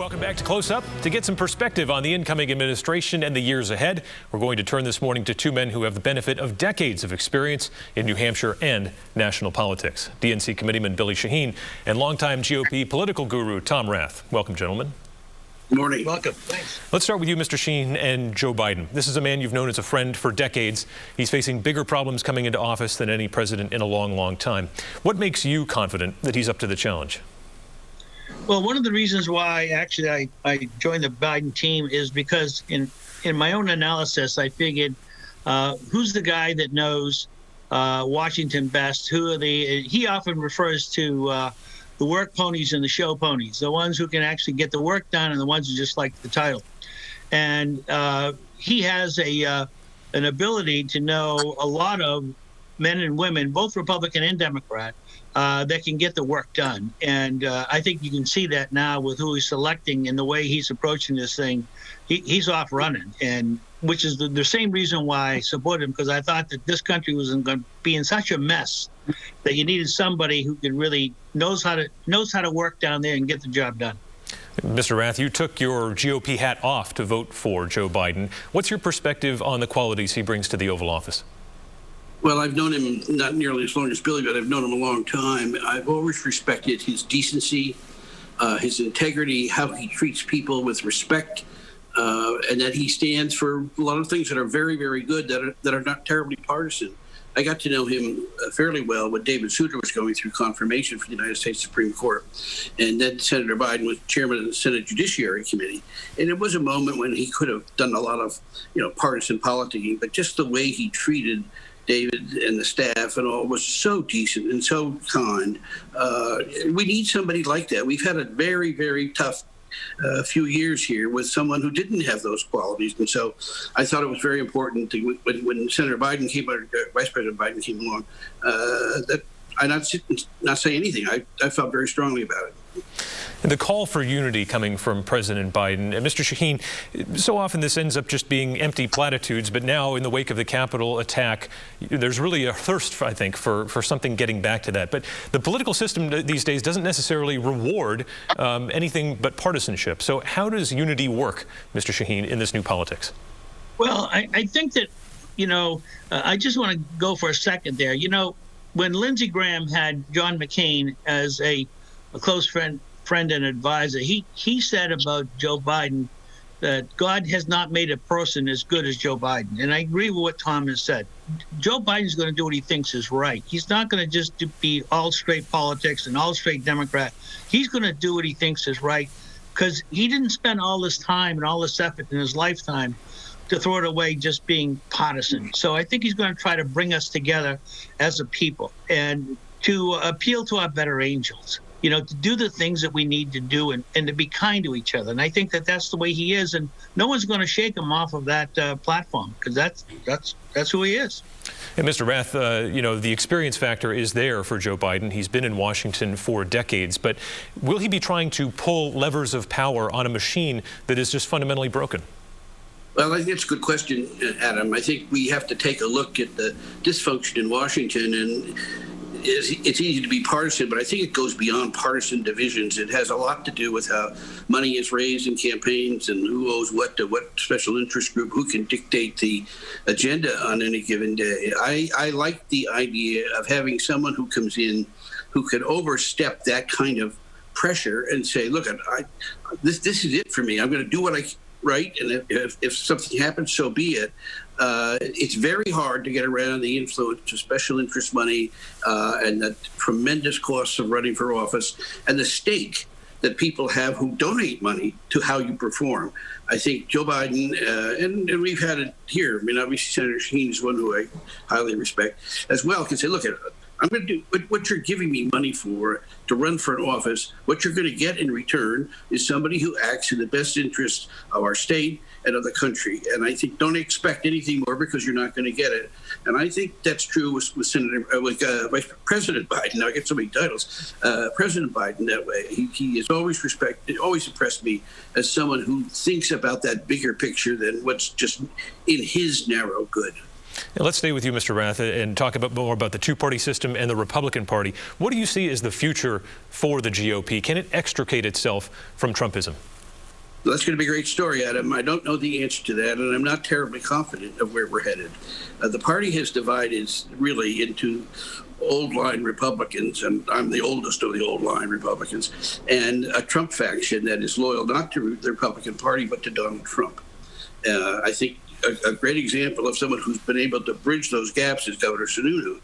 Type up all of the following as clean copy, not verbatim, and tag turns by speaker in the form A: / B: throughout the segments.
A: Welcome back to Close Up. To get some perspective on the incoming administration and the years ahead, we're going to turn this morning to two men who have the benefit of decades of experience in New Hampshire and national politics. DNC Committeeman Billy Shaheen and longtime GOP political guru Tom Rath. Welcome, gentlemen.
B: Good morning.
C: Welcome. Thanks.
A: Let's start with you, Mr. Shaheen, and Joe Biden. This is a man you've known as a friend for decades. He's facing bigger problems coming into office than any president in a long, long time. What makes you confident that he's up to the challenge?
C: Well, one of the reasons why actually I joined the Biden team is because in my own analysis, I figured who's the guy that knows Washington best? He often refers to the work ponies and the show ponies, the ones who can actually get the work done and the ones who just like the title. And he has an ability to know a lot of men and women, both Republican and Democrat, that can get the work done. And I think you can see that now with who he's selecting and the way he's approaching this thing. He's off running, and which is the same reason why I support him, because I thought that this country was going to be in such a mess that you needed somebody who could really knows how to work down there and get the job done.
A: Mr. Rath, you took your GOP hat off to vote for Joe Biden. What's your perspective on the qualities he brings to the Oval Office?
B: Well, I've known him not nearly as long as Billy, but I've known him a long time. I've always respected his decency, his integrity, how he treats people with respect, and that he stands for a lot of things that are very, very good, that are not terribly partisan. I got to know him fairly well when David Souter was going through confirmation for the United States Supreme Court. And then Senator Biden was chairman of the Senate Judiciary Committee. And it was a moment when he could have done a lot of, partisan politicking, but just the way he treated David and the staff and all was so decent and so kind. We need somebody like that. We've had a very, very tough few years here with someone who didn't have those qualities. And so I thought it was very important to, when Senator Biden came, or Vice President Biden came along, that I not say anything. I felt very strongly about it.
A: The call for unity coming from President Biden. And Mr. Shaheen, so often this ends up just being empty platitudes, but now in the wake of the Capitol attack, there's really a thirst, I think, for something getting back to that. But the political system these days doesn't necessarily reward anything but partisanship. So how does unity work, Mr. Shaheen, in this new politics?
C: Well, I think that, I just want to go for a second there. When Lindsey Graham had John McCain as a close friend and advisor, he said about Joe Biden that God has not made a person as good as Joe Biden. And I agree with what Tom has said. Joe Biden's going to do what he thinks is right. He's not going to just be all straight politics and all straight Democrat. He's going to do what he thinks is right, because he didn't spend all this time and all this effort in his lifetime to throw it away just being partisan. So I think he's going to try to bring us together as a people and to appeal to our better angels. To do the things that we need to do and to be kind to each other. And I think that that's the way he is, and no one's going to shake him off of that platform, because that's who he is.
A: And Mr. Rath, the experience factor is there for Joe Biden. He's been in Washington for decades, but will he be trying to pull levers of power on a machine that is just fundamentally broken?
B: Well, I think that's a good question, Adam. I think we have to take a look at the dysfunction in Washington, and it's easy to be partisan, but I think it goes beyond partisan divisions. It has a lot to do with how money is raised in campaigns and who owes what to what special interest group, who can dictate the agenda on any given day. I like the idea of having someone who comes in who can overstep that kind of pressure and say, look, this is it for me. I'm going to do what I right, and if something happens, so be it. It's very hard to get around the influence of special interest money and the tremendous costs of running for office and the stake that people have who donate money to how you perform. I think Joe Biden, and we've had it here, obviously Senator Shaheen is one who I highly respect as well, can say, look, I'm going to do what you're giving me money for to run for an office. What you're going to get in return is somebody who acts in the best interest of our state and of the country. And I think don't expect anything more, because you're not going to get it. And I think that's true with Vice President Biden. Now I get so many titles. President Biden that way. He is always impressed me as someone who thinks about that bigger picture than what's just in his narrow good.
A: Now let's stay with you, Mr. Rath, and talk more about the two-party system and the Republican Party. What do you see as the future for the GOP? Can it extricate itself from Trumpism?
B: Well, that's going to be a great story, Adam. I don't know the answer to that, and I'm not terribly confident of where we're headed. The party has divided really into old line Republicans, and I'm the oldest of the old line Republicans, and a Trump faction that is loyal not to the Republican Party, but to Donald Trump. I think a great example of someone who's been able to bridge those gaps is Governor Sununu.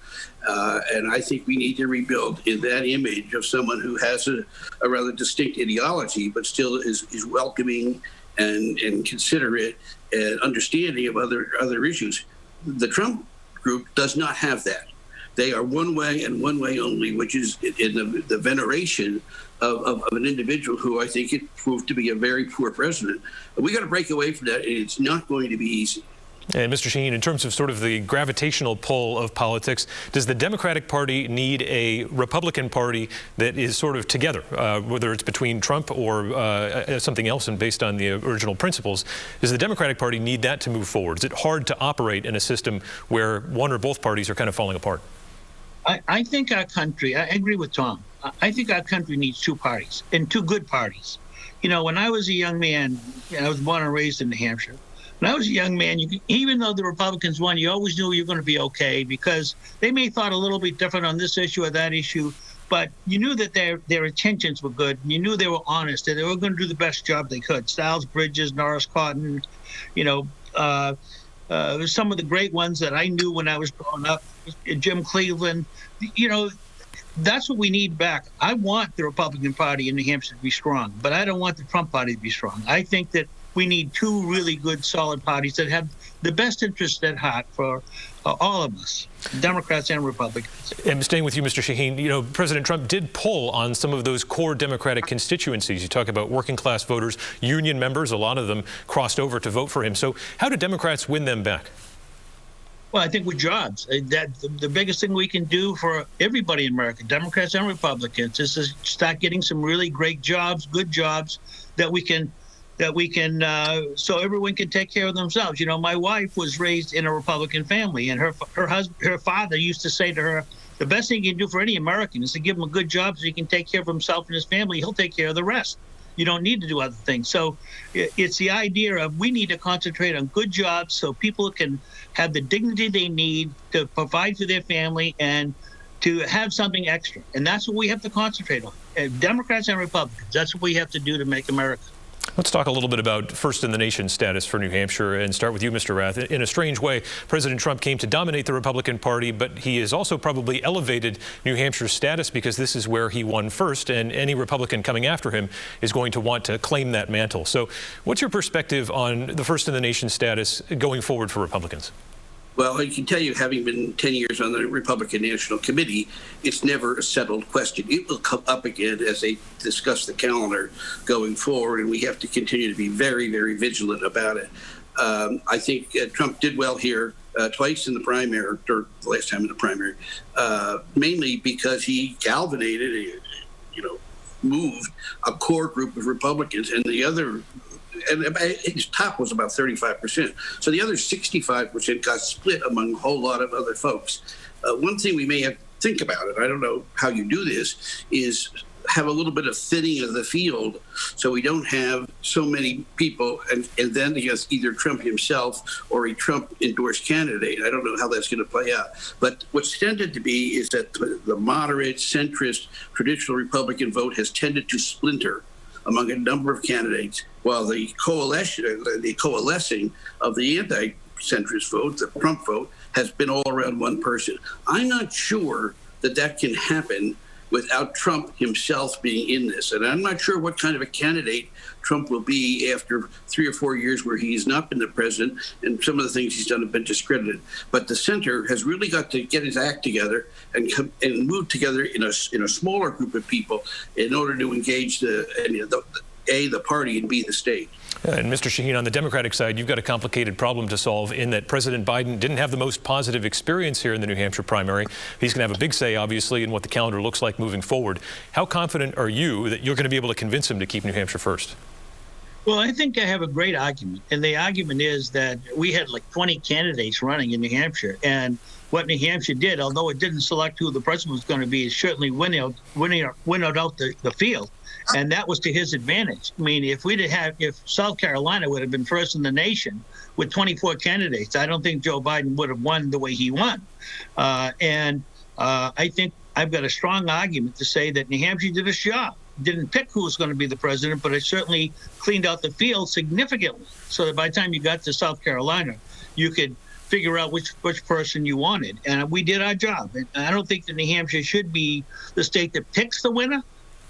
B: And I think we need to rebuild in that image of someone who has a rather distinct ideology, but still is welcoming and considerate and understanding of other issues. The Trump group does not have that. They are one way and one way only, which is in the veneration of an individual who I think it proved to be a very poor president. We got to break away from that, and it's not going to be easy.
A: And Mr. Shaheen, in terms of sort of the gravitational pull of politics, does the Democratic Party need a Republican Party that is sort of together, whether it's between Trump or something else and based on the original principles? Does the Democratic Party need that to move forward? Is it hard to operate in a system where one or both parties are kind of falling apart?
C: I think our country, I agree with Tom, I think our country needs two parties, and two good parties. You know, when I was a young man, I was born and raised in New Hampshire. When I was a young man, even though the Republicans won, you always knew you were going to be okay, because they may have thought a little bit different on this issue or that issue, but you knew that their intentions were good, and you knew they were honest, and they were going to do the best job they could. Stiles Bridges, Norris Cotton, you know, some of the great ones that I knew when I was growing up, Jim Cleveland. You know, that's what we need back. I want the Republican Party in New Hampshire to be strong, but I don't want the Trump Party to be strong. I think that we need two really good, solid parties that have the best interests at heart for all of us, Democrats and Republicans.
A: And staying with you, Mr. Shaheen, you know, President Trump did pull on some of those core Democratic constituencies. You talk about working class voters, union members, a lot of them crossed over to vote for him. So how do Democrats win them back?
C: Well, I think with jobs, the biggest thing we can do for everybody in America, Democrats and Republicans, is to start getting some really great jobs, good jobs that we can so everyone can take care of themselves. You know, my wife was raised in a Republican family, and her father used to say to her, the best thing you can do for any American is to give him a good job so he can take care of himself and his family. He'll take care of the rest. You don't need to do other things. So it's the idea of we need to concentrate on good jobs so people can have the dignity they need to provide for their family and to have something extra. And that's what we have to concentrate on. Democrats and Republicans, that's what we have to do to make America.
A: Let's talk a little bit about first in the nation status for New Hampshire and start with you, Mr. Rath. In a strange way, President Trump came to dominate the Republican Party, but he has also probably elevated New Hampshire's status because this is where he won first, and any Republican coming after him is going to want to claim that mantle. So what's your perspective on the first in the nation status going forward for Republicans?
B: Well, I can tell you, having been 10 years on the Republican National Committee, it's never a settled question. It will come up again as they discuss the calendar going forward, and we have to continue to be very, very vigilant about it. I think Trump did well here twice in the primary, or the last time in the primary, mainly because he galvanized, moved a core group of Republicans, and the other, and his top was about 35%. So the other 65% got split among a whole lot of other folks. One thing we may have to think about, and I don't know how you do this, is have a little bit of thinning of the field so we don't have so many people, and then he has either Trump himself or a Trump-endorsed candidate. I don't know how that's going to play out. But what's tended to be is that the moderate, centrist, traditional Republican vote has tended to splinter among a number of candidates, while the coalescing of the anti-centrist vote, the Trump vote, has been all around one person. I'm not sure that can happen without Trump himself being in this. And I'm not sure what kind of a candidate Trump will be after 3 or 4 years where he's not been the president and some of the things he's done have been discredited. But the center has really got to get his act together and move together in a smaller group of people in order to engage the party and B, the state.
A: And Mr. Shaheen, on the Democratic side, you've got a complicated problem to solve in that President Biden didn't have the most positive experience here in the New Hampshire primary. He's going to have a big say, obviously, in what the calendar looks like moving forward. How confident are you that you're going to be able to convince him to keep New Hampshire first?
C: Well, I think I have a great argument. And the argument is that we had like 20 candidates running in New Hampshire. And what New Hampshire did, although it didn't select who the president was going to be, it certainly winnowed out the field. and that was to his advantage. I mean, if South Carolina would have been first in the nation with 24 candidates, I don't think Joe Biden would have won the way he won. I think I've got a strong argument to say that New Hampshire did its job. Didn't pick who was going to be the president, but it certainly cleaned out the field significantly, so that by the time you got to South Carolina, you could figure out which person you wanted. And we did our job. And I don't think that New Hampshire should be the state that picks the winner,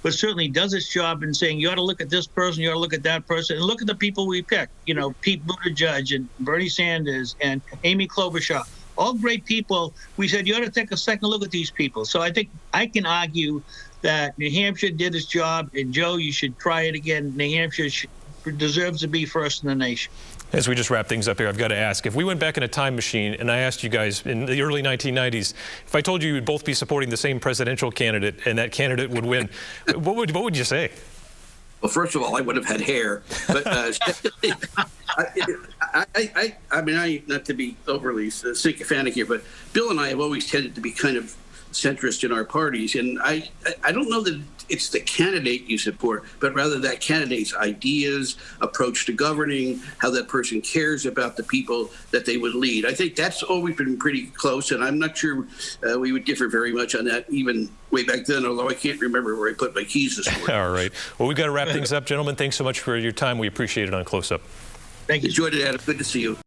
C: but certainly does its job in saying, you ought to look at this person, you ought to look at that person, and look at the people we picked. You know, Pete Buttigieg and Bernie Sanders and Amy Klobuchar, all great people. We said, you ought to take a second look at these people. So I think I can argue that New Hampshire did its job, and Joe, you should try it again. New Hampshire deserves to be first in the nation.
A: As we just wrap things up here, I've got to ask, if we went back in a time machine and I asked you guys in the early 1990s, if I told you you'd both be supporting the same presidential candidate and that candidate would win, what would you say?
B: Well, first of all, I would have had hair, but I mean, not to be overly sycophantic here, but Bill and I have always tended to be kind of centrist in our parties, and I don't know that it's the candidate you support, but rather that candidate's ideas, approach to governing, how that person cares about the people that they would lead. I think that's always been pretty close, and I'm not sure we would differ very much on that even way back then, although I can't remember where I put my keys this morning.
A: All right. Well, we've got to wrap things up. Gentlemen, thanks so much for your time. We appreciate it on Close Up.
C: Thank you.
B: Enjoyed it, Adam. Good to see you.